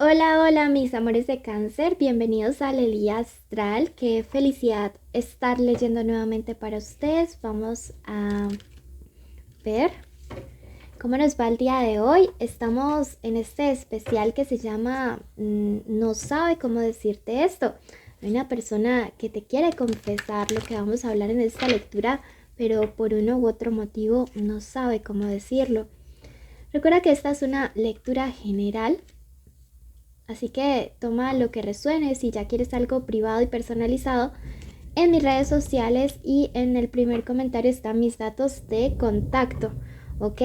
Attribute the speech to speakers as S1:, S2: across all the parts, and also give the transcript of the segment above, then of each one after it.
S1: Hola, hola mis amores de cáncer, bienvenidos a Lelía Astral, qué felicidad estar leyendo nuevamente para ustedes. Vamos a ver cómo nos va el día de hoy. Estamos en este especial que se llama No sabe cómo decirte esto. Hay una persona que te quiere confesar lo que vamos a hablar en esta lectura, pero por uno u otro motivo no sabe cómo decirlo. Recuerda que esta es una lectura general. Así que toma lo que resuene. Si ya quieres algo privado y personalizado, en mis redes sociales y en el primer comentario están mis datos de contacto, ¿ok?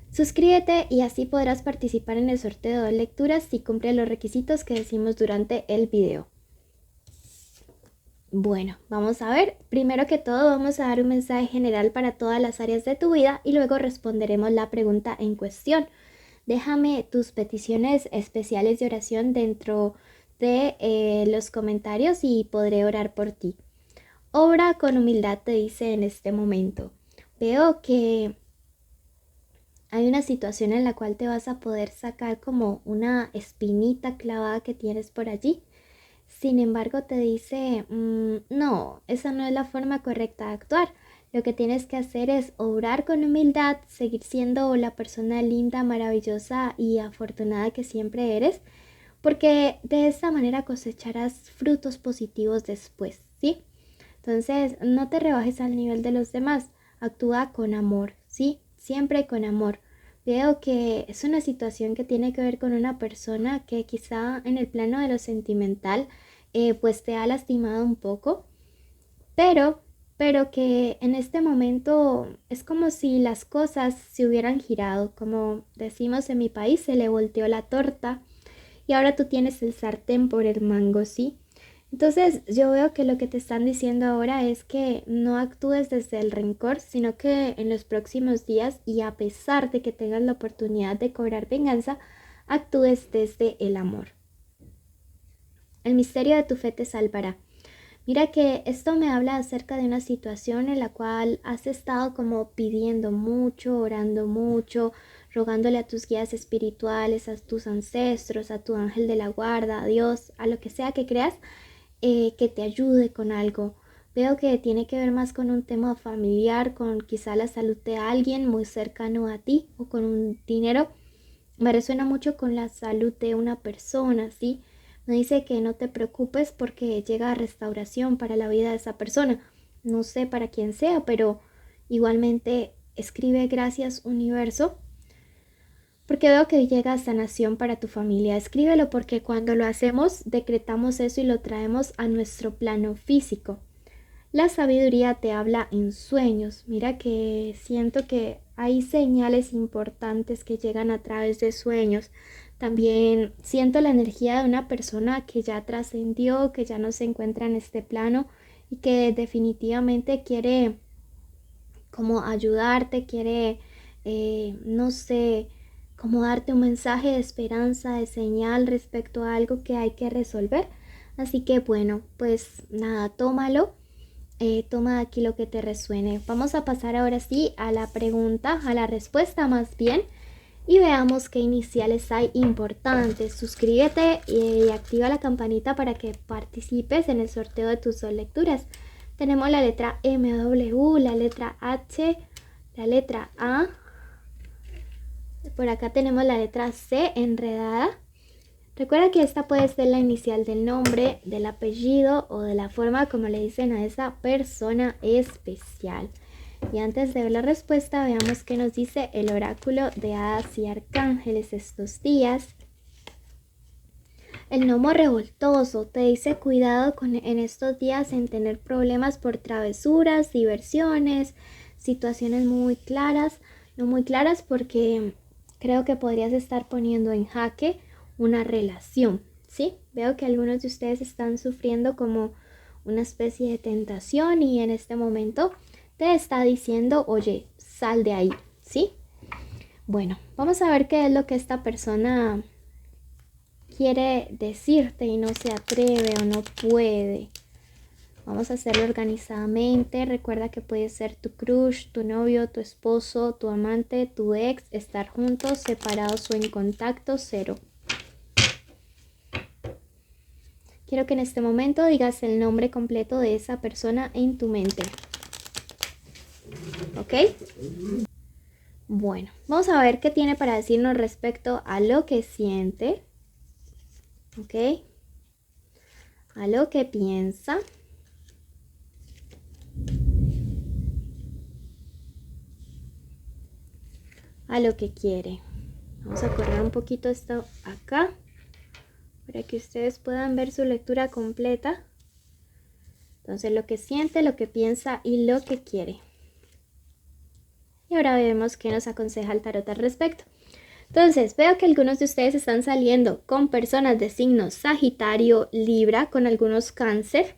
S1: Suscríbete y así podrás participar en el sorteo de lecturas si cumple los requisitos que decimos durante el video. Bueno, vamos a ver. Primero que todo vamos a dar un mensaje general para todas las áreas de tu vida y luego responderemos la pregunta en cuestión. Déjame tus peticiones especiales de oración dentro de los comentarios y podré orar por ti. Obra con humildad, te dice en este momento. Veo que hay una situación en la cual te vas a poder sacar como una espinita clavada que tienes por allí. Sin embargo, te dice, no, esa no es la forma correcta de actuar. Lo que tienes que hacer es obrar con humildad, seguir siendo la persona linda, maravillosa y afortunada que siempre eres, porque de esta manera cosecharás frutos positivos después, ¿sí? Entonces, no te rebajes al nivel de los demás, actúa con amor, ¿sí? Siempre con amor. Veo que es una situación que tiene que ver con una persona que quizá en el plano de lo sentimental pues te ha lastimado un poco, pero, pero que en este momento es como si las cosas se hubieran girado, como decimos en mi país, se le volteó la torta y ahora tú tienes el sartén por el mango, ¿sí? Entonces yo veo que lo que te están diciendo ahora es que no actúes desde el rencor, sino que en los próximos días y a pesar de que tengas la oportunidad de cobrar venganza, actúes desde el amor. El misterio de tu fe te salvará. Mira que esto me habla acerca de una situación en la cual has estado como pidiendo mucho, orando mucho, rogándole a tus guías espirituales, a tus ancestros, a tu ángel de la guarda, a Dios, a lo que sea que creas, que te ayude con algo. Veo que tiene que ver más con un tema familiar, con quizá la salud de alguien muy cercano a ti o con un dinero. Me resuena mucho con la salud de una persona, ¿sí? Me dice que no te preocupes porque llega restauración para la vida de esa persona. No sé para quién sea, pero igualmente escribe gracias universo porque veo que llega sanación para tu familia. Escríbelo porque cuando lo hacemos decretamos eso y lo traemos a nuestro plano físico. La sabiduría te habla en sueños. Mira que siento que hay señales importantes que llegan a través de sueños. También siento la energía de una persona que ya trascendió, que ya no se encuentra en este plano y que definitivamente quiere como ayudarte, quiere, no sé, como darte un mensaje de esperanza, de señal respecto a algo que hay que resolver. Así que bueno, pues nada, tómalo. Toma aquí lo que te resuene. Vamos a pasar ahora sí a la pregunta, a la respuesta más bien, y veamos qué iniciales hay importantes. Suscríbete y activa la campanita para que participes en el sorteo de tus dos lecturas. Tenemos la letra MW, la letra H, la letra A. Por acá tenemos la letra C enredada. Recuerda que esta puede ser la inicial del nombre, del apellido o de la forma como le dicen a esa persona especial. Y antes de ver la respuesta, veamos qué nos dice el oráculo de hadas y arcángeles estos días. El gnomo revoltoso te dice cuidado en estos días en tener problemas por travesuras, diversiones, situaciones muy claras, no muy claras porque creo que podrías estar poniendo en jaque una relación, ¿sí? Veo que algunos de ustedes están sufriendo como una especie de tentación y en este momento te está diciendo, oye, sal de ahí, ¿sí? Bueno, vamos a ver qué es lo que esta persona quiere decirte y no se atreve o no puede. Vamos a hacerlo organizadamente. Recuerda que puede ser tu crush, tu novio, tu esposo, tu amante, tu ex, estar juntos, separados o en contacto, cero. Quiero que en este momento digas el nombre completo de esa persona en tu mente. ¿Ok? Bueno, vamos a ver qué tiene para decirnos respecto a lo que siente. ¿Ok? A lo que piensa. A lo que quiere. Vamos a correr un poquito esto acá para que ustedes puedan ver su lectura completa. Entonces, lo que siente, lo que piensa y lo que quiere. Y ahora vemos qué nos aconseja el tarot al respecto. Entonces, veo que algunos de ustedes están saliendo con personas de signos Sagitario, Libra, con algunos Cáncer.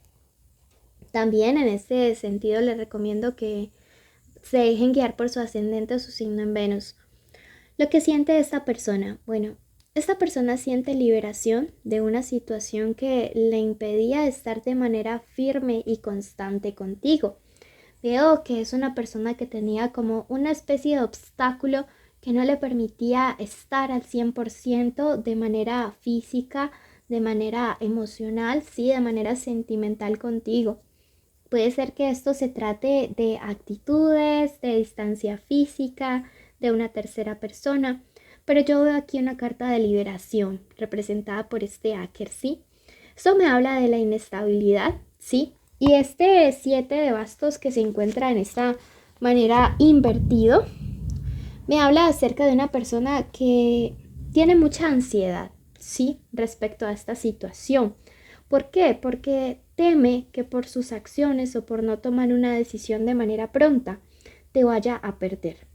S1: También en este sentido les recomiendo que se dejen guiar por su ascendente o su signo en Venus. Lo que siente esta persona, bueno, esta persona siente liberación de una situación que le impedía estar de manera firme y constante contigo. Veo que es una persona que tenía como una especie de obstáculo que no le permitía estar al 100% de manera física, de manera emocional, sí, de manera sentimental contigo. Puede ser que esto se trate de actitudes, de distancia física, de una tercera persona, pero yo veo aquí una carta de liberación representada por este Áquer, ¿sí? Esto me habla de la inestabilidad, ¿sí? Y este 7 de bastos que se encuentra en esta manera invertido, me habla acerca de una persona que tiene mucha ansiedad, ¿sí? Respecto a esta situación. ¿Por qué? Porque teme que por sus acciones o por no tomar una decisión de manera pronta, te vaya a perder.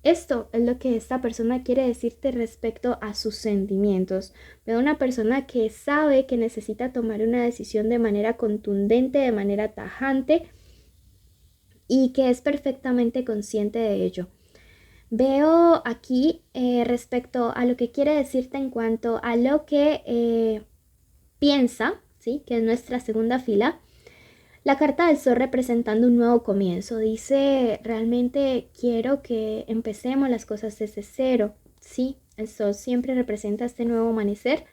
S1: Esto es lo que esta persona quiere decirte respecto a sus sentimientos. Veo una persona que sabe que necesita tomar una decisión de manera contundente, de manera tajante y que es perfectamente consciente de ello. Veo aquí respecto a lo que quiere decirte en cuanto a lo que piensa, ¿sí? Que es nuestra segunda fila. La carta del sol representando un nuevo comienzo. Dice, realmente quiero que empecemos las cosas desde cero. Sí, el sol siempre representa este nuevo amanecer.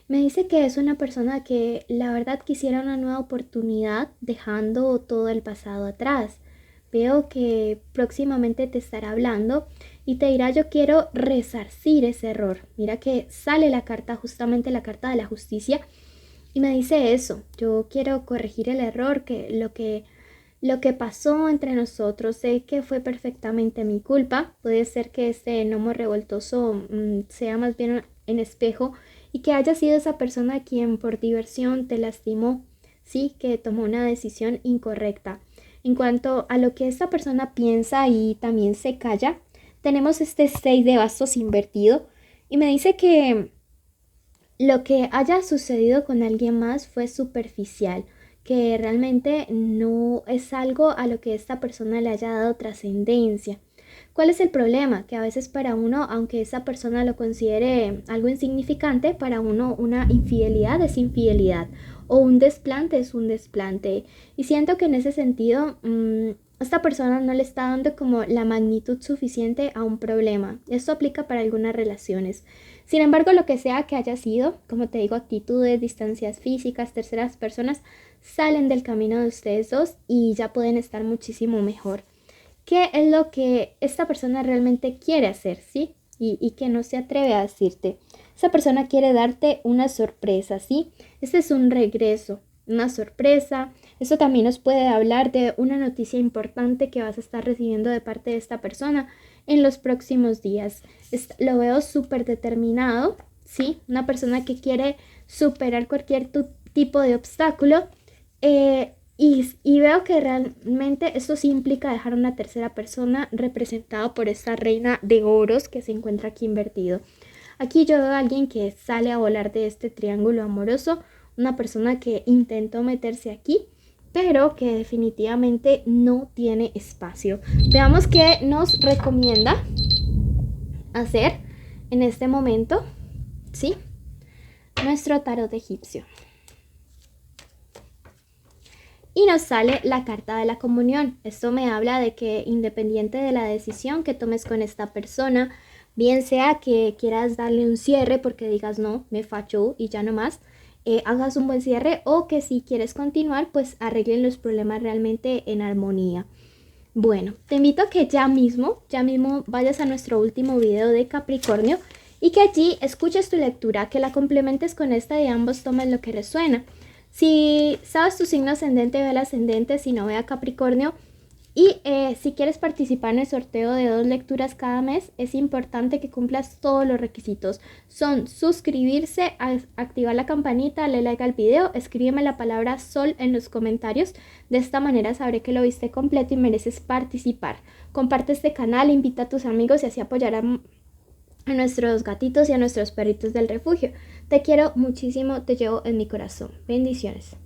S1: Me dice que es una persona que la verdad quisiera una nueva oportunidad dejando todo el pasado atrás. Veo que próximamente te estará hablando y te dirá yo quiero resarcir ese error. Mira que sale la carta, justamente la carta de la justicia. Y me dice eso, yo quiero corregir el error, que lo que pasó entre nosotros, sé que fue perfectamente mi culpa. Puede ser que este gnomo revoltoso sea más bien en espejo y que haya sido esa persona quien por diversión te lastimó, sí, que tomó una decisión incorrecta. En cuanto a lo que esta persona piensa y también se calla, tenemos este 6 de bastos invertido y me dice que lo que haya sucedido con alguien más fue superficial, que realmente no es algo a lo que esta persona le haya dado trascendencia. ¿Cuál es el problema? Que a veces para uno, aunque esa persona lo considere algo insignificante, para uno una infidelidad es infidelidad o un desplante es un desplante. Y siento que en ese sentido, esta persona no le está dando como la magnitud suficiente a un problema. Esto aplica para algunas relaciones. Sin embargo, lo que sea que haya sido, como te digo, actitudes, distancias físicas, terceras personas, salen del camino de ustedes dos y ya pueden estar muchísimo mejor. ¿Qué es lo que esta persona realmente quiere hacer, sí? Y que no se atreve a decirte. Esa persona quiere darte una sorpresa, ¿sí? Este es un regreso, una sorpresa. Eso también nos puede hablar de una noticia importante que vas a estar recibiendo de parte de esta persona en los próximos días. Lo veo súper determinado, ¿sí? Una persona que quiere superar cualquier tipo de obstáculo. Y veo que realmente esto sí implica dejar una tercera persona representada por esta reina de oros que se encuentra aquí invertido. Aquí yo veo a alguien que sale a volar de este triángulo amoroso, una persona que intentó meterse aquí, pero que definitivamente no tiene espacio. Veamos qué nos recomienda hacer en este momento, ¿sí? Nuestro tarot egipcio. Y nos sale la carta de la comunión. Esto me habla de que independiente de la decisión que tomes con esta persona, bien sea que quieras darle un cierre porque digas no, me fachó y ya no más, hagas un buen cierre o que si quieres continuar, pues arreglen los problemas realmente en armonía. Bueno, te invito a que ya mismo vayas a nuestro último video de Capricornio y que allí escuches tu lectura, que la complementes con esta de ambos tomes lo que resuena. Si sabes tu signo ascendente, ve al ascendente, si no, ve a Capricornio. Y si quieres participar en el sorteo de 2 lecturas cada mes, es importante que cumplas todos los requisitos. Son suscribirse, activar la campanita, darle like al video, escríbeme la palabra sol en los comentarios. De esta manera sabré que lo viste completo y mereces participar. Comparte este canal, invita a tus amigos y así apoyar a nuestros gatitos y a nuestros perritos del refugio. Te quiero muchísimo, te llevo en mi corazón. Bendiciones.